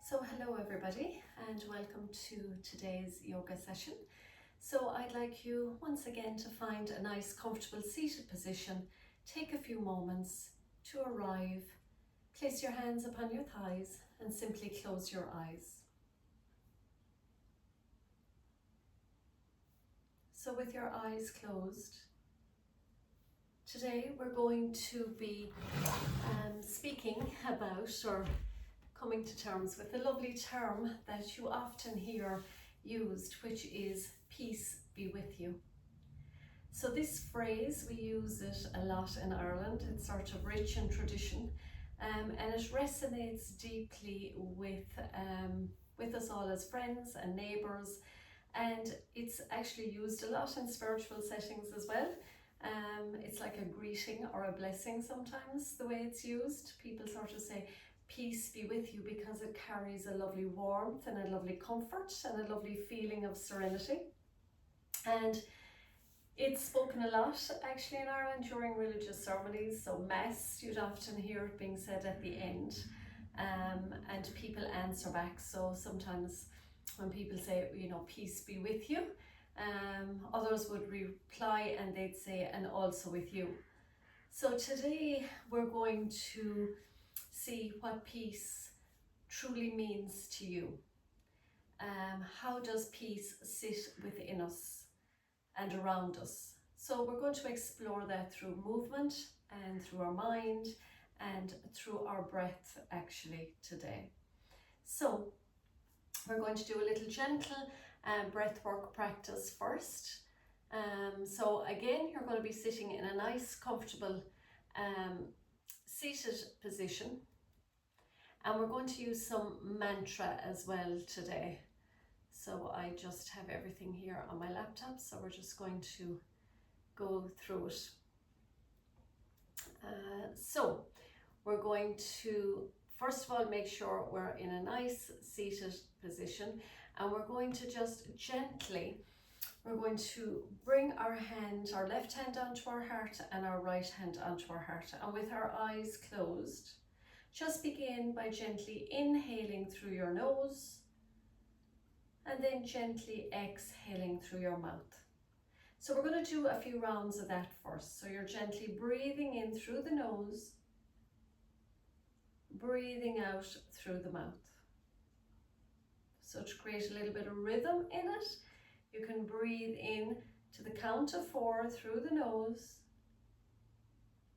So hello everybody and welcome to today's yoga session. So I'd like you once again to find a nice comfortable seated position. Take a few moments to arrive. Place your hands upon your thighs and simply close your eyes. So with your eyes closed, today we're going to be speaking about or coming to terms with a lovely term that you often hear used, which is peace be with you. So this phrase, we use it a lot in Ireland. It's sort of rich in tradition, and it resonates deeply with us all as friends and neighbours, and it's actually used a lot in spiritual settings as well. It's like a greeting or a blessing sometimes, the way it's used. People sort of say, peace be with you, because it carries a lovely warmth and a lovely comfort and a lovely feeling of serenity. And it's spoken a lot actually in Ireland during religious ceremonies. So Mass, you'd often hear it being said at the end, and people answer back. So sometimes when people say, peace be with you, others would reply and they'd say, and also with you. So today we're going to see what peace truly means to you. How does peace sit within us and around us? So we're going to explore that through movement and through our mind and through our breath actually today. So we're going to do a little gentle breath work practice first. So again, you're going to be sitting in a nice comfortable seated position. And we're going to use some mantra as well today. So I just have everything here on my laptop, so we're just going to go through it. So we're going to, first of all, make sure we're in a nice seated position, and we're going to just gently, we're going to bring our left hand onto our heart and our right hand onto our heart. And with our eyes closed, just begin by gently inhaling through your nose and then gently exhaling through your mouth. So we're going to do a few rounds of that first. So you're gently breathing in through the nose, breathing out through the mouth. So to create a little bit of rhythm in it, you can breathe in to the count of 4 through the nose,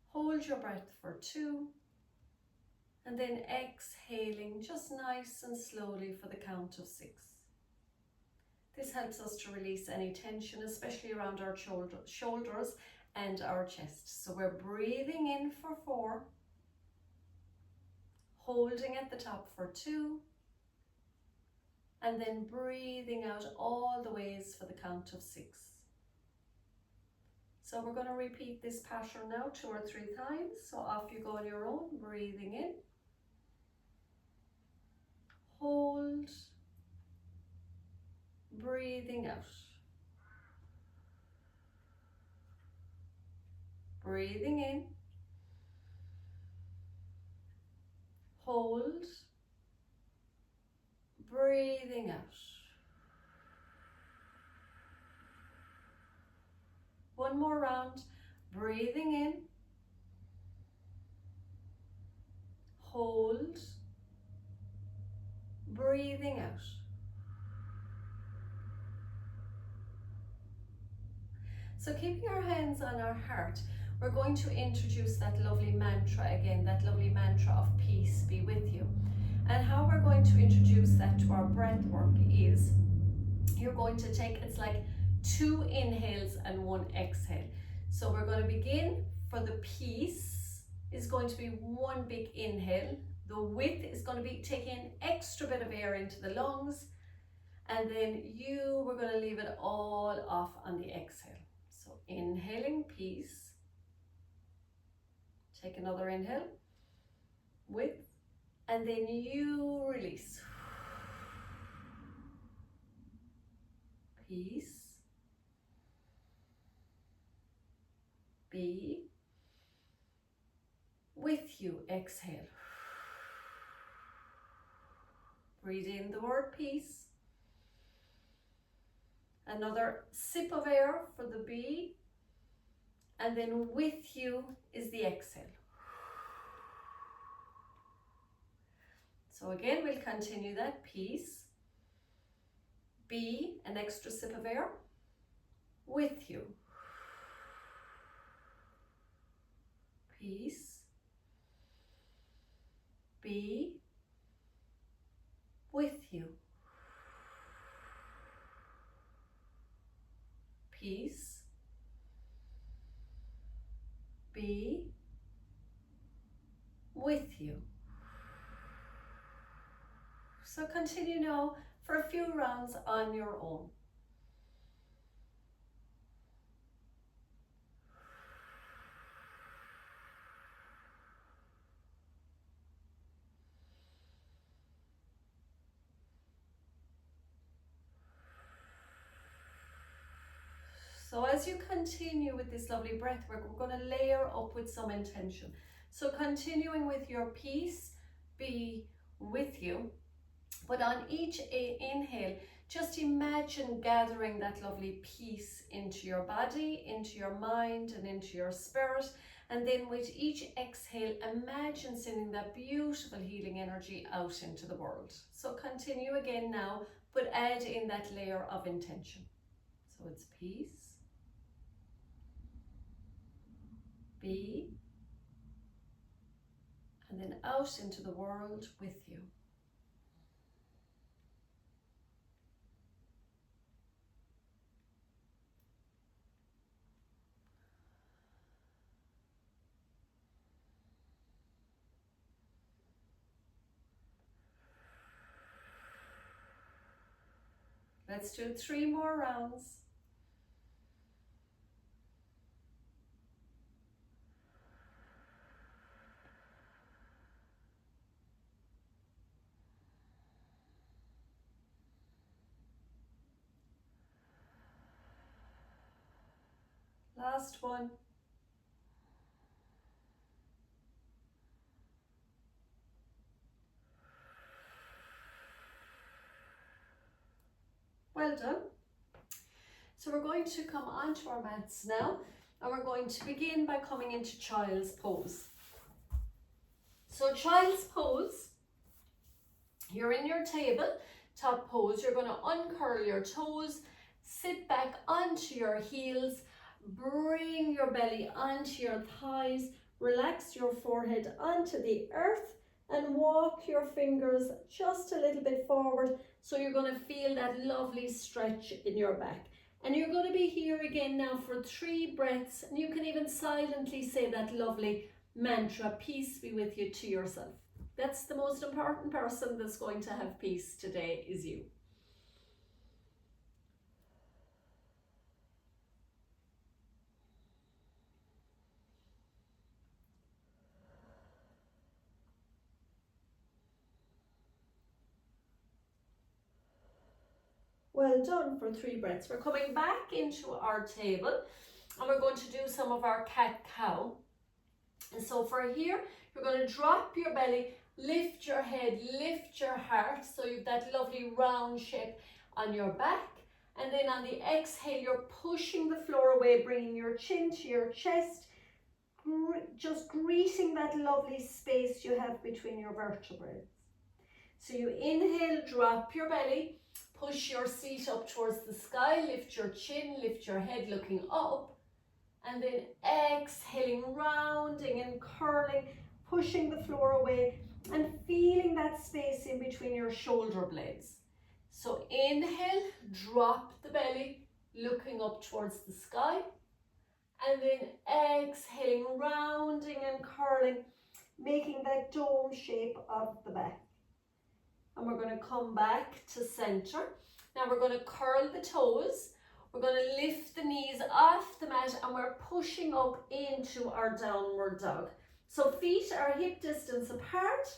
hold your breath for 2, and then exhaling just nice and slowly for the count of 6. This helps us to release any tension, especially around our shoulders and our chest. So we're breathing in for 4, holding at the top for 2, and then breathing out all the ways for the count of 6. So we're going to repeat this pattern now 2 or 3 times. So off you go on your own, breathing in, hold, breathing out, breathing in, hold, breathing out. One more round, breathing in, hold, breathing out. So keeping our hands on our heart, we're going to introduce that lovely mantra again, that lovely mantra of peace be with you. And how we're going to introduce that to our breath work is, you're going to take, it's like 2 inhales and 1 exhale. So we're going to begin, for the peace is going to be 1 big inhale. The with is going to be taking extra bit of air into the lungs, and then we're going to leave it all off on the exhale. So inhaling peace, take another inhale, with, and then you release. Peace, be with you, exhale. Breathe in the word peace. Another sip of air for the B. And then with you is the exhale. So again, we'll continue that. Peace. B, an extra sip of air. With you. Peace. B, with you. Peace. B, with you. So continue now for a few rounds on your own. So as you continue with this lovely breath work, we're going to layer up with some intention. So continuing with your peace, be with you. But on each inhale, just imagine gathering that lovely peace into your body, into your mind, and into your spirit. And then with each exhale, imagine sending that beautiful healing energy out into the world. So continue again now, but add in that layer of intention. So it's peace, be, and then out into the world with you. Let's do 3 more rounds. Last one. Well done. So we're going to come onto our mats now, and we're going to begin by coming into child's pose. So child's pose, you're in your table top pose. You're going to uncurl your toes, sit back onto your heels, bring your belly onto your thighs, relax your forehead onto the earth, and walk your fingers just a little bit forward. So you're going to feel that lovely stretch in your back. And you're going to be here again now for 3 breaths. And you can even silently say that lovely mantra, peace be with you, to yourself. That's the most important person that's going to have peace today, is you. Well done for 3 breaths. We're coming back into our table and we're going to do some of our cat-cow. And so for here, you're going to drop your belly, lift your head, lift your heart. So you've that lovely round shape on your back. And then on the exhale, you're pushing the floor away, bringing your chin to your chest, just greasing that lovely space you have between your vertebrae. So you inhale, drop your belly, push your seat up towards the sky, lift your chin, lift your head looking up, and then exhaling, rounding and curling, pushing the floor away and feeling that space in between your shoulder blades. So inhale, drop the belly, looking up towards the sky, and then exhaling, rounding and curling, making that dome shape of the back. And we're going to come back to center. Now we're going to curl the toes. We're going to lift the knees off the mat and we're pushing up into our downward dog. So feet are hip distance apart.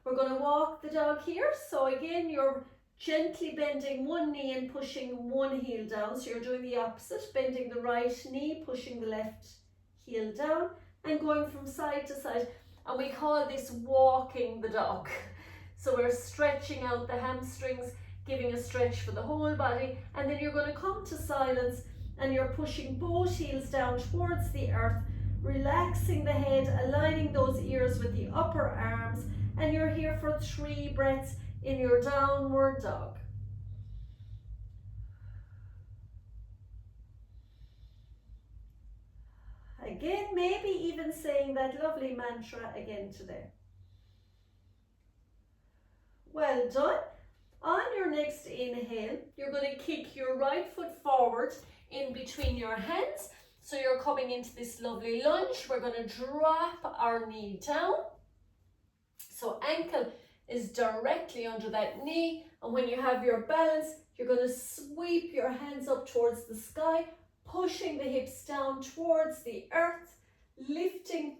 We're going to walk the dog here. So again, you're gently bending one knee and pushing one heel down. So you're doing the opposite, bending the right knee, pushing the left heel down and going from side to side. And we call this walking the dog. So we're stretching out the hamstrings, giving a stretch for the whole body, and then you're going to come to silence and you're pushing both heels down towards the earth, relaxing the head, aligning those ears with the upper arms, and you're here for 3 breaths in your downward dog. Again, maybe even saying that lovely mantra again today. Well done. On your next inhale, you're going to kick your right foot forward in between your hands. So you're coming into this lovely lunge. We're going to drop our knee down. So ankle is directly under that knee. And when you have your balance, you're going to sweep your hands up towards the sky, pushing the hips down towards the earth, lifting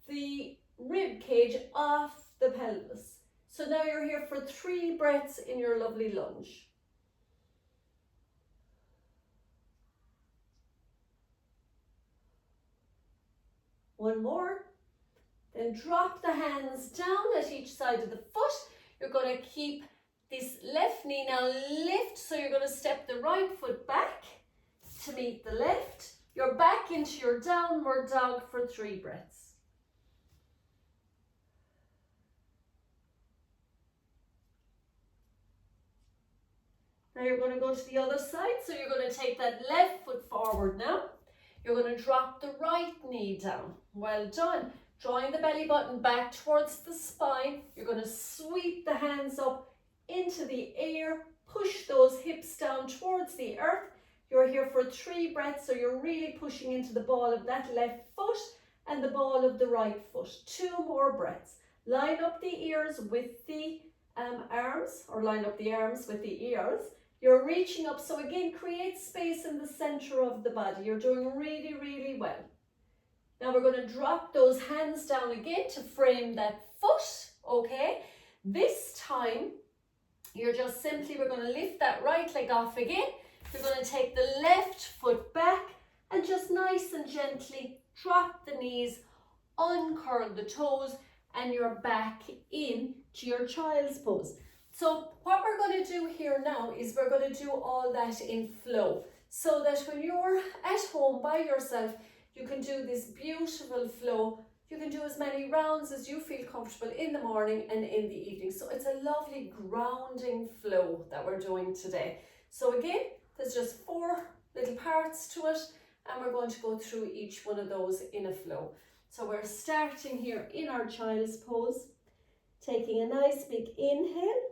the rib cage off the pelvis. So now you're here for 3 breaths in your lovely lunge. One more. Then drop the hands down at each side of the foot. You're going to keep this left knee now lift. So you're going to step the right foot back to meet the left. You're back into your downward dog for 3 breaths. Now you're going to go to the other side. So you're going to take that left foot forward now. You're going to drop the right knee down. Well done. Drawing the belly button back towards the spine. You're going to sweep the hands up into the air. Push those hips down towards the earth. You're here for 3 breaths. So you're really pushing into the ball of that left foot and the ball of the right foot. 2 more breaths. Line up the ears with the arms, or line up the arms with the ears. You're reaching up, so again, create space in the center of the body. You're doing really, really well. Now we're going to drop those hands down again to frame that foot, okay? This time, we're going to lift that right leg off again. You're going to take the left foot back and just nice and gently drop the knees, uncurl the toes, and you're back in to your child's pose. So what we're going to do here now is we're going to do all that in flow, so that when you're at home by yourself, you can do this beautiful flow. You can do as many rounds as you feel comfortable in the morning and in the evening. So it's a lovely grounding flow that we're doing today. So again, there's just 4 little parts to it, and we're going to go through each one of those in a flow. So we're starting here in our child's pose, taking a nice big inhale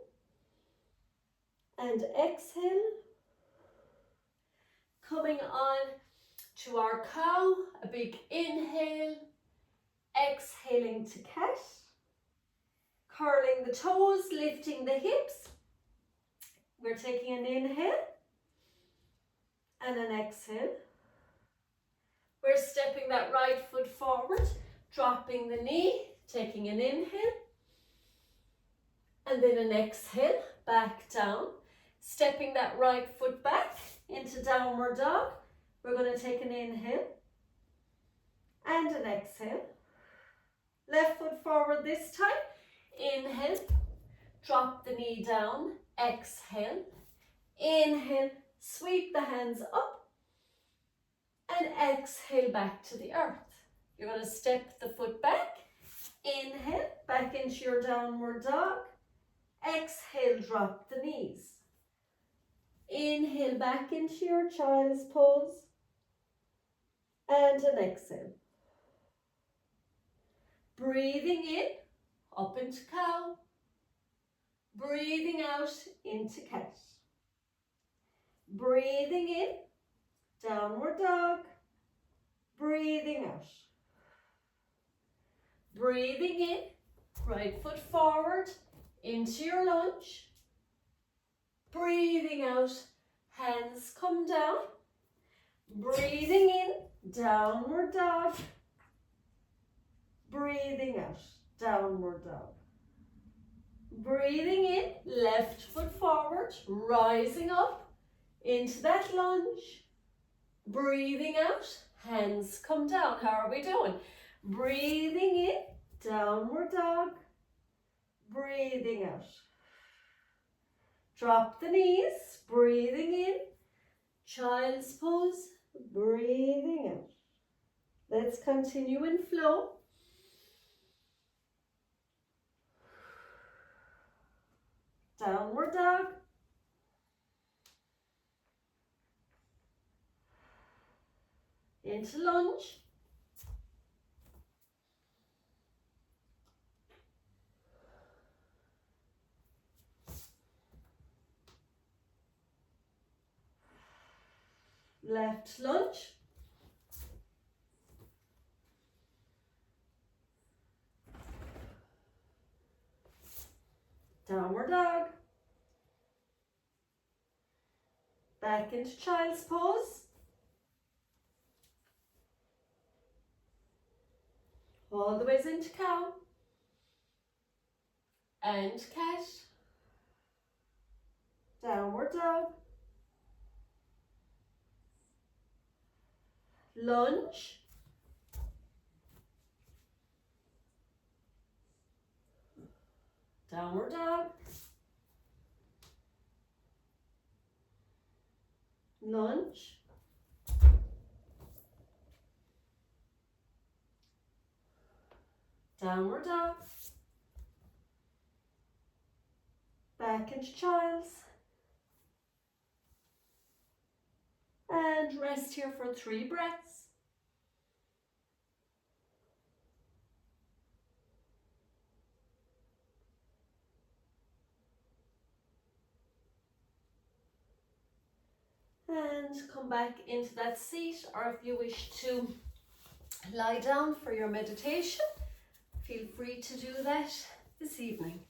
and exhale, coming on to our cow, a big inhale, exhaling to cat, curling the toes, lifting the hips. We're taking an inhale and an exhale. We're stepping that right foot forward, dropping the knee, taking an inhale, and then an exhale, back down. Stepping that right foot back into downward dog. We're going to take an inhale and an exhale. Left foot forward this time. Inhale, drop the knee down, exhale. Inhale, sweep the hands up, and exhale back to the earth. You're going to step the foot back. Inhale, back into your downward dog. Exhale, drop the knees. Inhale back into your child's pose. And an exhale. Breathing in, up into cow. Breathing out into cat. Breathing in, downward dog. Breathing out. Breathing in, right foot forward into your lunge. Breathing out, hands come down. Breathing in, downward dog. Breathing out, downward dog. Breathing in, left foot forward, rising up into that lunge. Breathing out, hands come down. How are we doing? Breathing in, downward dog. breathing out. Drop the knees, breathing in. Child's pose, breathing out. Let's continue in flow. Downward dog. Into lunge. Left lunge. Downward dog. Back into child's pose. All the ways into cow. And cat. Downward dog. Lunge. Downward dog. Lunge. Downward dog. Back into child's. And rest here for 3 breaths. And come back into that seat, or if you wish to lie down for your meditation, feel free to do that this evening.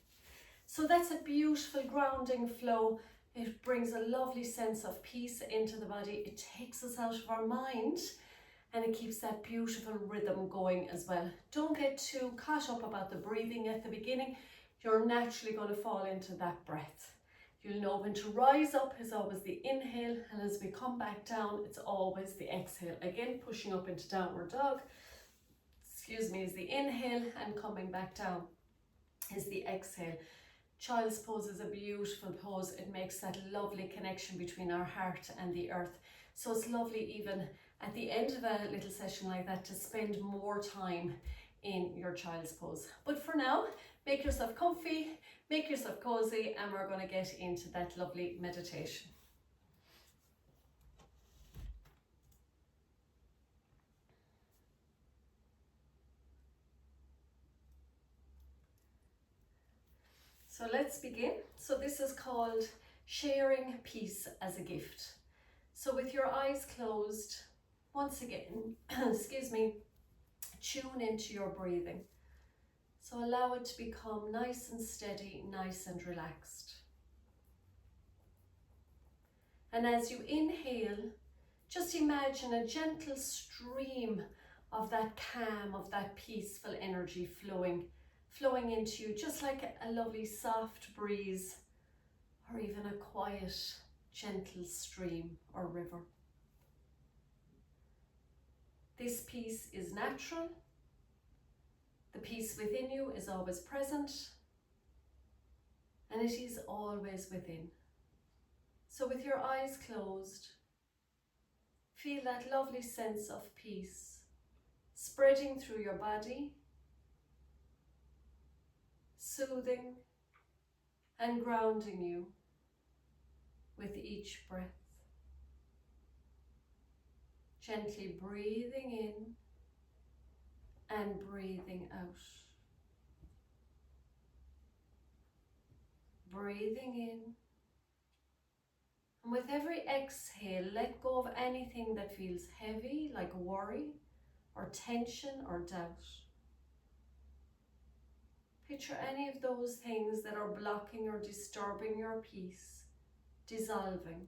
So that's a beautiful grounding flow. It brings a lovely sense of peace into the body. It takes us out of our mind and it keeps that beautiful rhythm going as well. Don't get too caught up about the breathing at the beginning. You're naturally going to fall into that breath. You'll know when to rise up is always the inhale, and as we come back down, it's always the exhale. Again, pushing up into downward dog, is the inhale, and coming back down is the exhale. Child's pose is a beautiful pose. It makes that lovely connection between our heart and the earth. So it's lovely even at the end of a little session like that to spend more time in your child's pose. But for now, make yourself comfy, make yourself cozy, and we're going to get into that lovely meditation. So let's begin. So this is called sharing peace as a gift. So with your eyes closed, once again, tune into your breathing. So allow it to become nice and steady, nice and relaxed. And as you inhale, just imagine a gentle stream of that calm, of that peaceful energy flowing into you, just like a lovely soft breeze, or even a quiet, gentle stream or river. This peace is natural. The peace within you is always present, and it is always within. So with your eyes closed, feel that lovely sense of peace spreading through your body, soothing and grounding you with each breath. Gently breathing in and breathing out. Breathing in. And with every exhale, let go of anything that feels heavy, like worry or tension or doubt. Picture any of those things that are blocking or disturbing your peace, dissolving.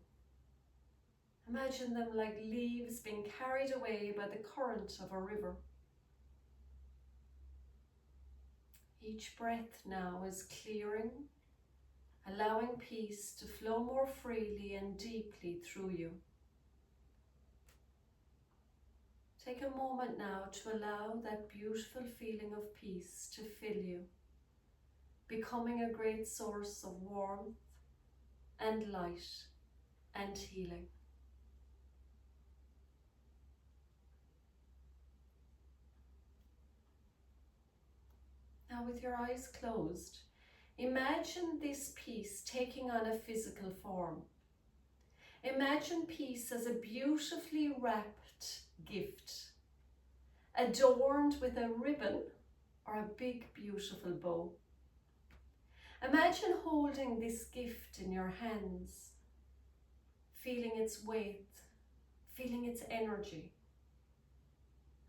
Imagine them like leaves being carried away by the current of a river. Each breath now is clearing, allowing peace to flow more freely and deeply through you. Take a moment now to allow that beautiful feeling of peace to fill you, becoming a great source of warmth and light and healing. Now, with your eyes closed, imagine this peace taking on a physical form. Imagine peace as a beautifully wrapped gift, adorned with a ribbon or a big, beautiful bow. Imagine holding this gift in your hands, feeling its weight, feeling its energy,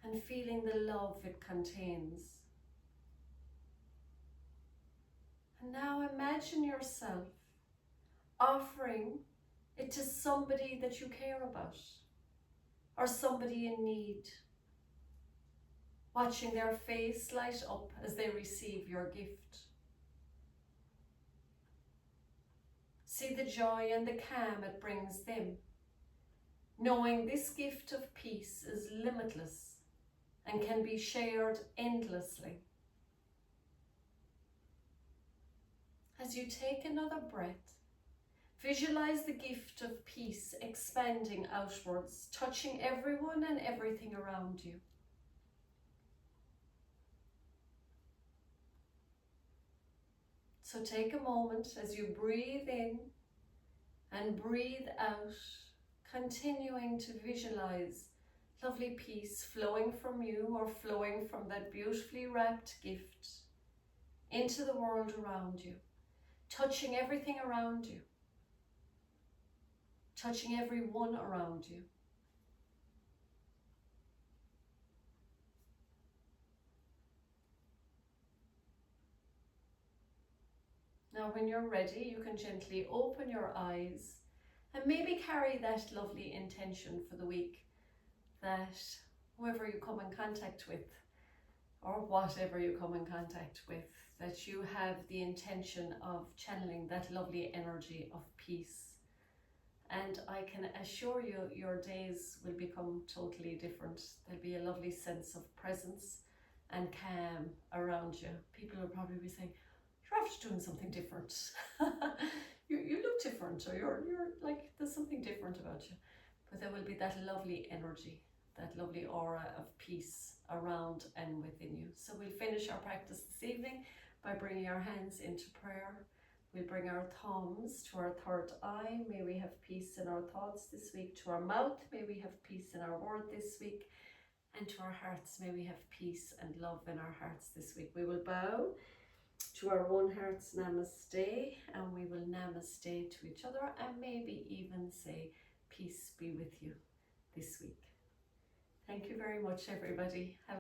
and feeling the love it contains. And now imagine yourself offering it to somebody that you care about, or somebody in need, watching their face light up as they receive your gift. See the joy and the calm it brings them, knowing this gift of peace is limitless and can be shared endlessly. As you take another breath, visualize the gift of peace expanding outwards, touching everyone and everything around you. So take a moment as you breathe in and breathe out, continuing to visualize lovely peace flowing from you or flowing from that beautifully wrapped gift into the world around you, touching everything around you, touching everyone around you. Now when you're ready, you can gently open your eyes and maybe carry that lovely intention for the week that whoever you come in contact with, or whatever you come in contact with, that you have the intention of channeling that lovely energy of peace. And I can assure you, your days will become totally different. There'll be a lovely sense of presence and calm around you. People will probably be saying, you're after doing something different. you look different, or you're like, there's something different about you. But there will be that lovely energy, that lovely aura of peace around and within you. So we'll finish our practice this evening by bringing our hands into prayer. We'll bring our thumbs to our third eye. May we have peace in our thoughts this week. To our mouth, may we have peace in our word this week. And to our hearts, may we have peace and love in our hearts this week. We will bow to our own hearts, namaste, and we will namaste to each other, and maybe even say peace be with you this week. Thank you very much, everybody.